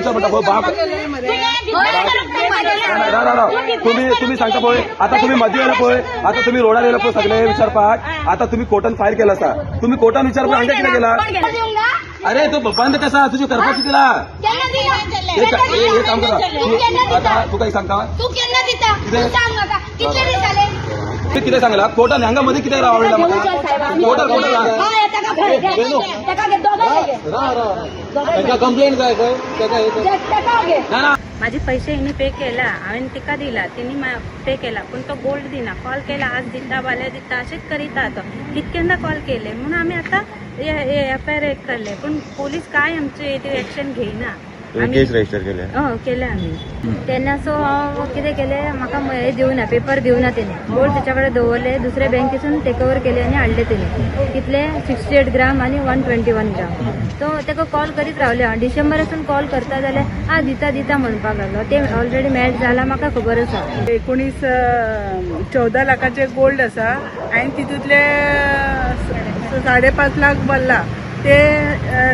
विचार म्हणता बाप तुम्ही सांगता पळय आता तुम्ही मधी येयला पळय आता तुम्ही रोडार येयला पळय सगळे विचारपाक आता तुम्ही कोर्टान फायर केला आसा तुम्ही कोर्टान विचारपाक हांगा कितें केला अरे तो बंद कसा तुझी करपाची तिला हे काम करा आता तू काही सांगता कितें सांगला कोर्टान हांगा मध्ये कितें रावला कोर्टार कंप्लेंट जाय माझे पैसे हिने पे केला हांवें तिका दिला तिने पे केला पण तो गोल्ड दिना कॉल केला आज दिता फाल्यां दिता अशेंच करीता तो कितकेंदा कॉल केले म्हणून आम्ही आता FIR करले पण पोलीस काय आमचे एक्शन घेयना केस रजिस्टर केले केले आम्ही तेन्ना सो कितें केलें म्हाका हे दिवना पेपर दिवना तेणे गोल्ड तेच्या कडेन दवरले दुसऱ्या बँकेसून टेक ओवर केले आनी हाडले तेणे कितले 68 ग्राम आणि 121 ग्राम तो तेका कॉल करीत रावले हांव डिसेंबरासून कॉल करता जाल्यार दिता दिता म्हणपाक लागलो ते ऑलरेडी मॅच जाला म्हाका खबर आसा 14 लाखाचे गोल्ड आसा हांवें तितूंतले 5.5 लाख भरला ते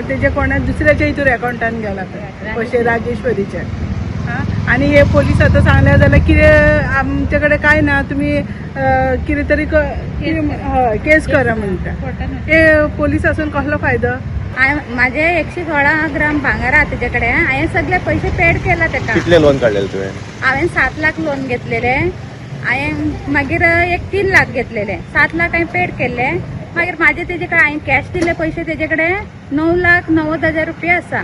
तेजे कोणा दुसऱ्याच्या हितूर अकाउंटान गेला पैसे राजेश्वरीचे आणि हे पोलीस आता सांगल्या जाल्यार कितें आमचे कडेन काय ना तुम्ही कितें तरी केस करा म्हणटा हे पोलीस असून कसलो फायदो माझे 116 ग्राम भांगार आहा तेजे कडेन हांवें सगळे पैसे पेड केला तेका कितले लोन काढलेले तुवें हांवें 7 लाख लोन घेतलेले हांवें मागीर 3 लाख घेतलेले 7 लाख हांवें पेड केले मागीर माझे तेजे कडेन हांवें कॅश दिले पैसे तेजे कडेन 9,90,000 रुपया आसा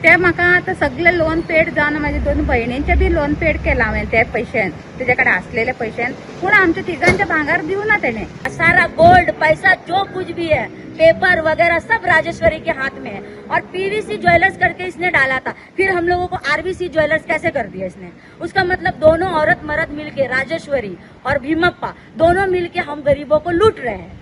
ते म्हाका आतां सगळे लोन पेड जावन माझ्या 2 भयणींचे बी लोन पेड केला हांवें ते पैशान तेजे कडेन आसलेले पैशान पूण आमच्या तिगांचे भांगार दिवना तेणे सारा गोल्ड पैसा जो कुछ भी है पेपर वगैरह सब राजेश्वरी के हाथ में है और PVC ज्वेलर्स करके इसने डाला था फिर हम लोगों को RBC ज्वेलर्स कैसे कर दिया इसने उसका मतलब दोनों औरत मर्द मिलके राजेश्वरी और भीमप्पा दोनों मिलके हम गरीबों को लूट रहे हैं।